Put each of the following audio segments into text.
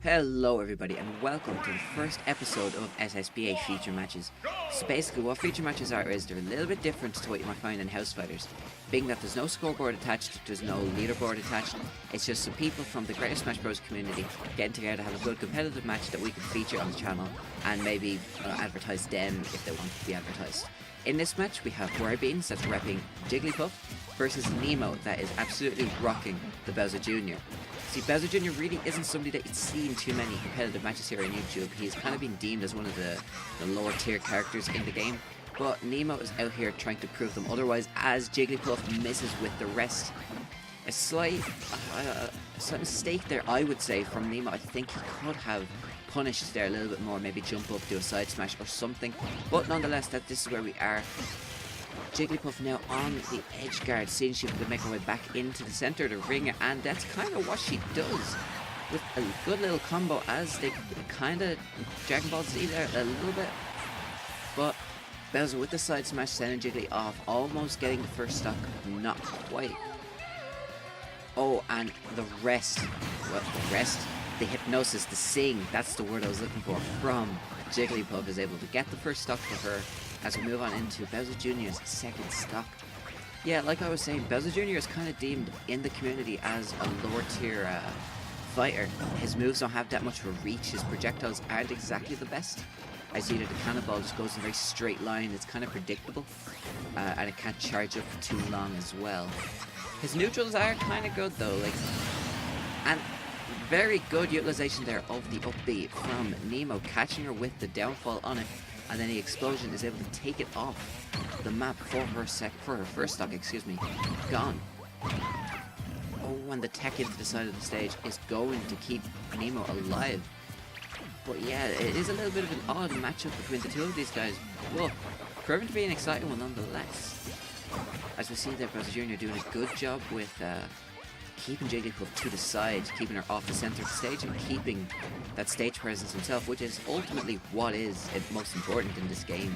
Hello everybody and welcome to the first episode of SSBA feature matches. So basically what feature matches are is they're a little bit different to what you might find in house fighters. Being that there's no scoreboard attached, there's no leaderboard attached, it's just some people from the Greater Smash Bros community getting together to have a good competitive match that we can feature on the channel and maybe advertise them if they want to be advertised. In this match we have BRYBEANZ that's repping Jigglypuff versus NEMO that is absolutely rocking the Bowser Jr. See, Bowser Jr. really isn't somebody that you'd see in too many competitive matches here on YouTube. He's kind of been deemed as one of the lower tier characters in the game. But Nemo is out here trying to prove them otherwise as Jigglypuff misses with the rest. A slight mistake there, I would say, from Nemo. I think he could have punished there a little bit more, maybe jump up, do a side smash or something. But nonetheless, this is where we are. Jigglypuff now on the edge guard, seeing she can make her way back into the center of the ring, and that's kind of what she does with a good little combo as they kind of Dragon Ball Z there a little bit. But Bowser with the side smash sending Jiggly off, almost getting the first stock, not quite. Oh, and the rest, the hypnosis, the sing, that's the word I was looking for, from Jigglypuff is able to get the first stock for her. As we move on into Bowser Jr.'s second stock. Yeah, like I was saying, Bowser Jr. is kind of deemed in the community as a lower tier fighter. His moves don't have that much of a reach, his projectiles aren't exactly the best. I see that the cannonball just goes in a very straight line, it's kind of predictable, and it can't charge up for too long as well. His neutrals are kind of good though, and very good utilization there of the up B from Nemo, catching her with the downfall on it. And then the explosion is able to take it off the map for her first stock, gone. Oh, and the tech into the side of the stage is going to keep Nemo alive. But yeah, it is a little bit of an odd matchup between the two of these guys. Well, proving to be an exciting one nonetheless. As we see there, Bowser Jr. doing a good job with keeping Jigglypuff to the side, keeping her off the center of the stage and keeping that stage presence himself, which is ultimately what is most important in this game.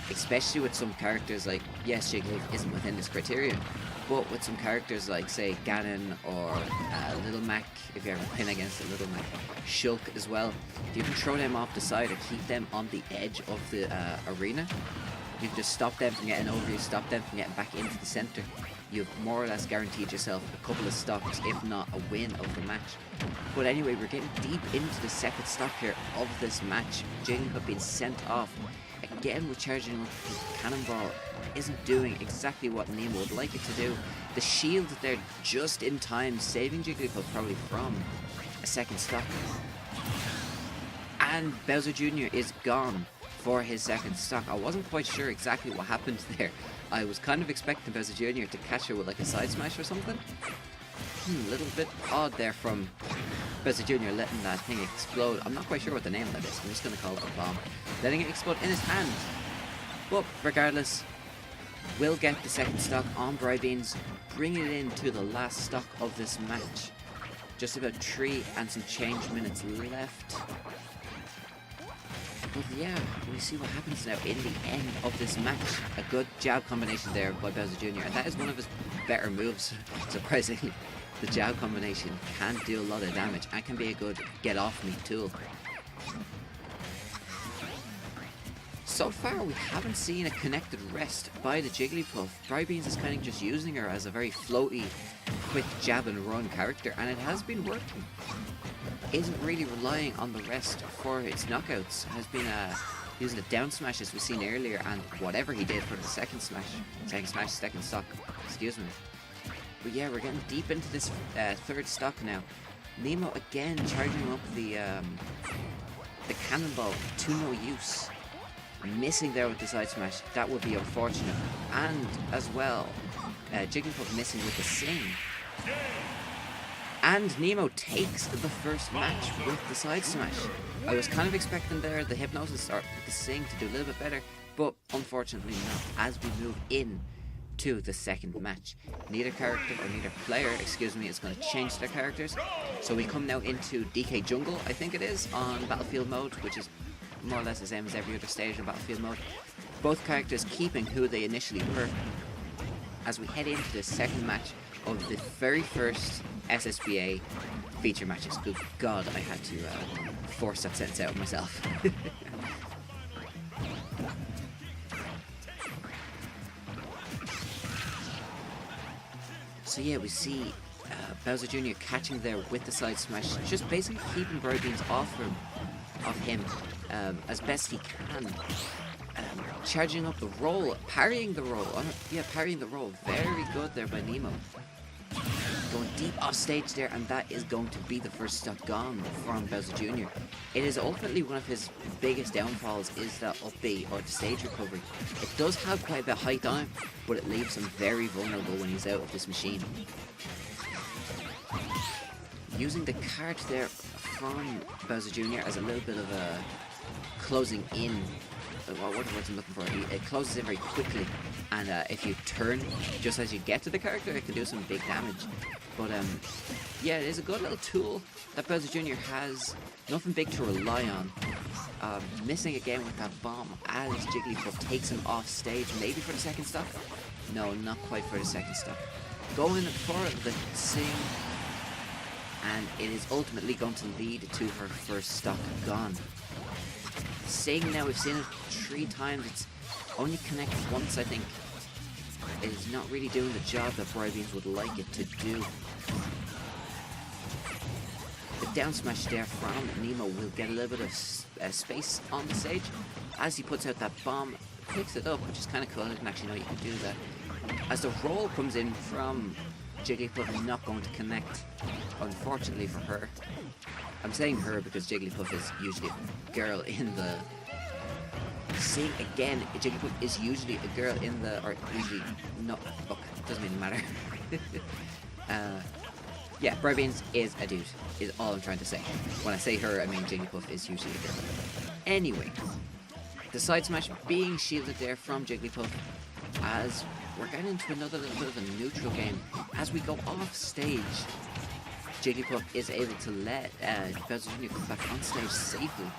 Especially with some characters like, yes, Jigglypuff isn't within this criteria, but with some characters like, say, Ganon or Little Mac, if you ever pin against a Little Mac, Shulk as well, if you can throw them off the side or keep them on the edge of the arena, you can just stop them from getting over you, stop them from getting back into the center. You've more or less guaranteed yourself a couple of stocks, if not a win of the match. But anyway, we're getting deep into the second stock here of this match. Jigglypuff being sent off. Again, with charging up his cannonball isn't doing exactly what Nemo would like it to do. The shield there just in time, saving Jigglypuff probably from a second stock. And Bowser Jr. is gone for his second stock. I wasn't quite sure exactly what happened there. I was kind of expecting Bowser Jr. to catch her with like a side smash or something. A little bit odd there from Bowser Jr. letting that thing explode. I'm not quite sure what the name of that is. I'm just going to call it a bomb. Letting it explode in his hand. But regardless, we'll get the second stock on BRYBEANZ, bringing it into the last stock of this match. Just about 3 and some change minutes left. But yeah, we see what happens now in the end of this match. A good jab combination there by Bowser Jr. And that is one of his better moves, surprisingly. The jab combination can do a lot of damage and can be a good get-off-me tool. So far, we haven't seen a connected rest by the Jigglypuff. BRYBEANZ is kind of just using her as a very floaty, quick jab and run character, and it has been working. Isn't really relying on the rest for its knockouts. Has been using the down smash as we've seen earlier, and whatever he did for the second stock, excuse me. But yeah, we're getting deep into this third stock now. Nemo again charging up the cannonball to no use. Missing there with the side smash, that would be unfortunate. And as well, Jigglypuff missing with the sing. And Nemo takes the first match with the side smash. I was kind of expecting there the hypnosis or the sing to do a little bit better, but unfortunately not, as we move in to the second match. Neither character, or neither player, is going to change their characters. So we come now into DK Jungle, I think it is, on Battlefield mode, which is more or less the same as every other stage in Battlefield mode. Both characters keeping who they initially were. as we head into the second match of the very first SSBA feature matches. Good God, I had to force that sentence out of myself. So yeah, we see Bowser Jr. catching there with the side smash, just basically keeping BRYBEANZ off him as best he can. Charging up the roll, parrying the roll. Parrying the roll. Very good there by NEMO. Going deep off stage there, and that is going to be the first stock gone from Bowser Jr. It is ultimately one of his biggest downfalls, is that up B, or the stage recovery. It does have quite a bit of height on him, but it leaves him very vulnerable when he's out of this machine. Using the cart there from Bowser Jr. as a little bit of a closing in. What words I'm looking for? It closes in very quickly, and if you turn just as you get to the character, it can do some big damage. But yeah, it is a good little tool that Bowser Jr. has. Nothing big to rely on. Missing again with that bomb as Jigglypuff takes him off stage, maybe for the second stock. No, not quite for the second stock. Going for the Sing, and it is ultimately going to lead to her first stock gone. Sing now, we've seen it 3 times, it's only connected once, I think. It is not really doing the job that BRYBEANZ would like it to do. The down smash there from NEMO will get a little bit of space on the stage as he puts out that bomb, picks it up, which is kind of cool. I didn't actually know you could do that. As the roll comes in from Jigglypuff, not going to connect, unfortunately for her. I'm saying her because Jigglypuff is usually a girl in the... Sing again, Jigglypuff is usually a girl in the... or usually not... Okay, doesn't really matter. Yeah, BRYBEANZ is a dude, is all I'm trying to say. When I say her, I mean Jigglypuff is usually a girl. Anyway, the side smash being shielded there from Jigglypuff as we're getting into another little bit of a neutral game. As we go off stage, Jigglypuff is able to let Bowser Jr. come back on stage safely,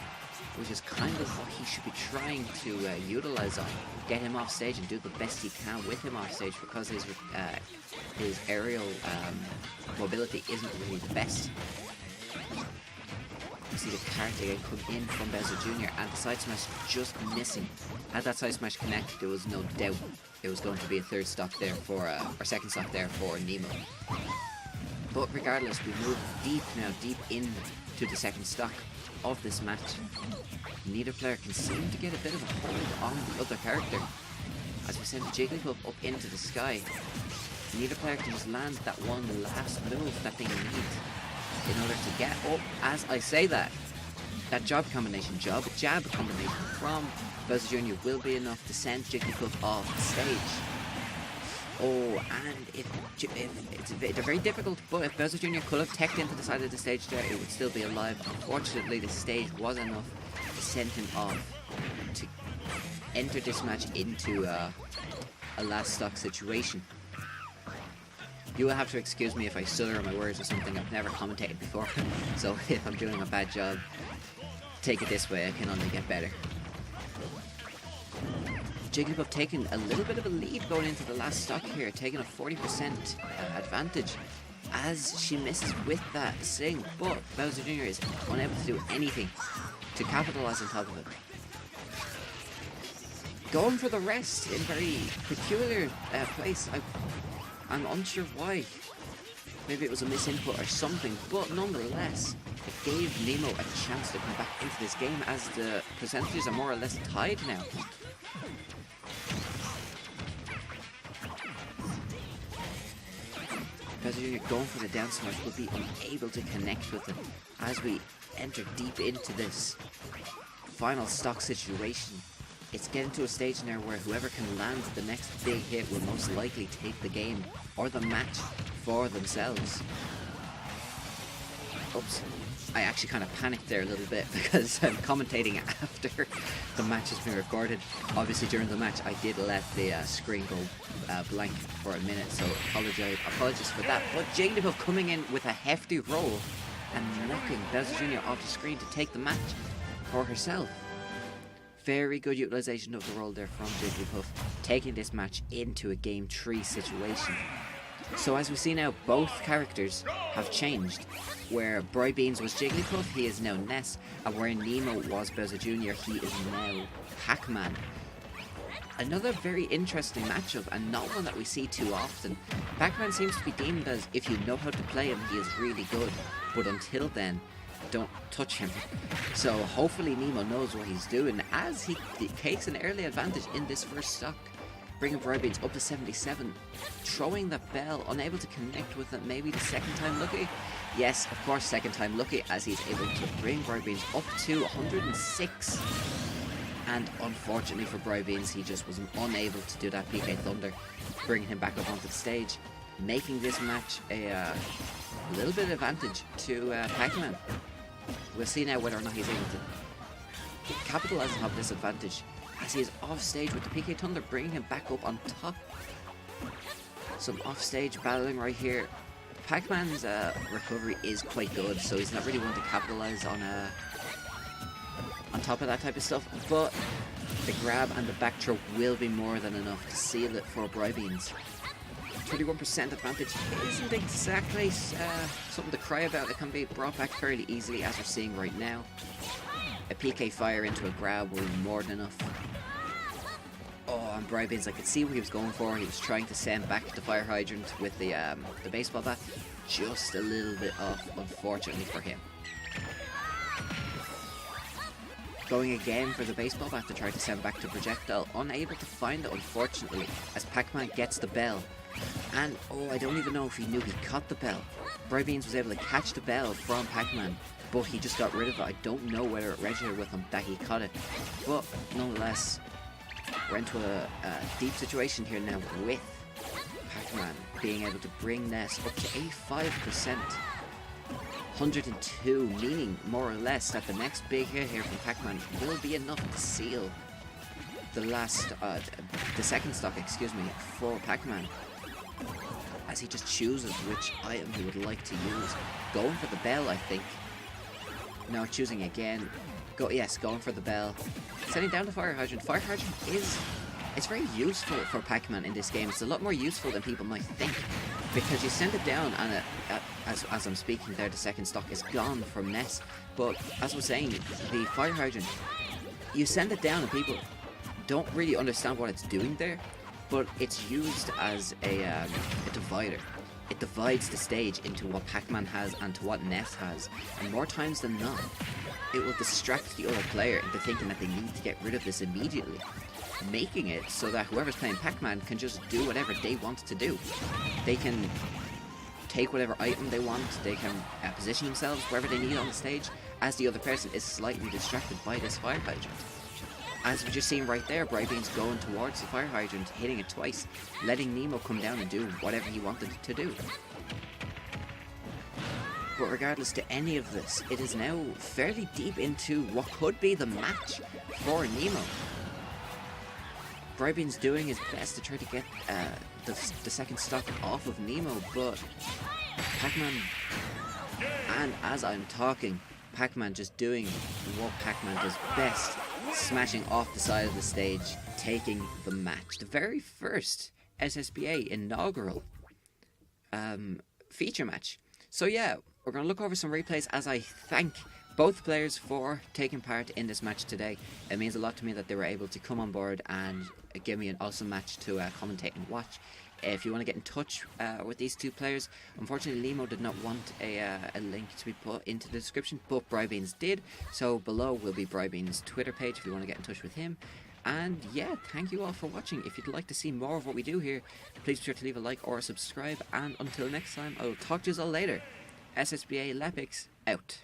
which is kind of what he should be trying to utilize on. Get him off stage and do the best he can with him off stage, because his aerial mobility isn't really the best. You see the cart again come in from Bowser Jr. and the side smash just missing. Had that side smash connect, there was no doubt it was going to be a third stock there for, or second stock there for NEMO. But regardless, we move deep into the second stock of this match. Neither player can seem to get a bit of a hold on the other character. As we send Jigglypuff up into the sky, neither player can just land that one last move that they need in order to get up. As I say that jab combination from Bowser Jr. will be enough to send Jigglypuff off the stage. Oh, and it's very difficult, but if Bowser Jr. could have teched into the side of the stage there, it would still be alive. Unfortunately, the stage was enough to send him off to enter this match into a last stock situation. You will have to excuse me if I stutter on my words or something. I've never commentated before, so if I'm doing a bad job, take it this way, I can only get better. Jigglypuff taking a little bit of a lead going into the last stock here, taking a 40% advantage as she misses with that Sing, but Bowser Jr. is unable to do anything to capitalize on top of it. Going for the rest in very peculiar place. I'm unsure why. Maybe it was a misinput or something, but nonetheless, it gave NEMO a chance to come back into this game as the percentages are more or less tied now. Bowser Jr. going for the down smash will be unable to connect with it as we enter deep into this final stock situation. It's getting to a stage now where whoever can land the next big hit will most likely take the game or the match for themselves. Oops. I actually kind of panicked there a little bit because I'm commentating after the match has been recorded. Obviously during the match I did let the screen go blank for a minute, so apologies for that. But Jigglypuff coming in with a hefty roll and knocking Bowser Jr. off the screen to take the match for herself. Very good utilization of the role there from Jigglypuff, taking this match into a Game 3 situation. So as we see now, both characters have changed. Where BRYBEANZ was Jigglypuff, he is now Ness, and where Nemo was Bowser Jr., he is now Pac-Man. Another very interesting matchup, and not one that we see too often. Pac-Man seems to be deemed as, if you know how to play him, he is really good, but until then, don't touch him. So hopefully Nemo knows what he's doing, as he takes an early advantage in this first stock, bringing BRYBEANZ up to 77, throwing that bell, unable to connect with it. Maybe the second time lucky? Yes, of course, second time lucky, as he's able to bring BRYBEANZ up to 106. And unfortunately for BRYBEANZ, he just was unable to do that PK Thunder, bringing him back up onto the stage, making this match a little bit of advantage to Pac-Man. We'll see now whether or not he's able to capitalize on this advantage, as he is off stage with the PK Thunder, bringing him back up on top. Some off stage battling right here. Pac-Man's recovery is quite good, so he's not really one to capitalize on top of that type of stuff, but the grab and the back throw will be more than enough to seal it for BRYBEANZ. 31% advantage isn't exactly something to cry about. It can be brought back fairly easily, as we're seeing right now. A PK fire into a grab will be more than enough. Oh, and BRYBEANZ, I could see what he was going for. He was trying to send back the fire hydrant with the baseball bat. Just a little bit off, unfortunately for him. Going again for the baseball bat to try to send back the projectile. Unable to find it, unfortunately, as Pac-Man gets the bell. And, oh, I don't even know if he knew he caught the bell. BRYBEANZ was able to catch the bell from Pac-Man, but he just got rid of it. I don't know whether it registered with him that he caught it. But, nonetheless, we're into a deep situation here now with Pac-Man being able to bring Ness up to 85%. 102, meaning more or less that the next big hit here from Pac-Man will be enough to seal the second stock, for Pac-Man, as he just chooses which item he would like to use. Going for the bell, I think. No, choosing again. Going for the bell. Setting down the fire hydrant. Fire hydrant it's very useful for Pac-Man in this game. It's a lot more useful than people might think, because you send it down and as I'm speaking there, the second stock is gone from Ness. But as I was saying, the fire hydrant, you send it down and people don't really understand what it's doing there, but it's used as a divider. It divides the stage into what Pac-Man has and to what Ness has, and more times than not, it will distract the other player into thinking that they need to get rid of this immediately, making it so that whoever's playing Pac-Man can just do whatever they want to do. They can take whatever item they want, they can position themselves wherever they need on the stage, as the other person is slightly distracted by this fire hydrant. As we just seen right there, BRYBEANZ going towards the fire hydrant, hitting it twice, letting Nemo come down and do whatever he wanted to do. But regardless to any of this, it is now fairly deep into what could be the match for Nemo. BRYBEANZ doing his best to try to get the second stock off of Nemo, but Pac-Man, and as I'm talking, Pac-Man just doing what Pac-Man does best, smashing off the side of the stage, taking the match. The very first SSBA inaugural feature match. So yeah, we're going to look over some replays as I thank both players for taking part in this match today. It means a lot to me that they were able to come on board and give me an awesome match to commentate and watch. If you want to get in touch with these two players, unfortunately Nemo did not want a link to be put into the description, but BRYBEANZ did, so below will be BRYBEANZ's Twitter page if you want to get in touch with him. And yeah, thank you all for watching. If you'd like to see more of what we do here, please be sure to leave a like or a subscribe, and until next time, I will talk to you all later. SSBA Lepix out.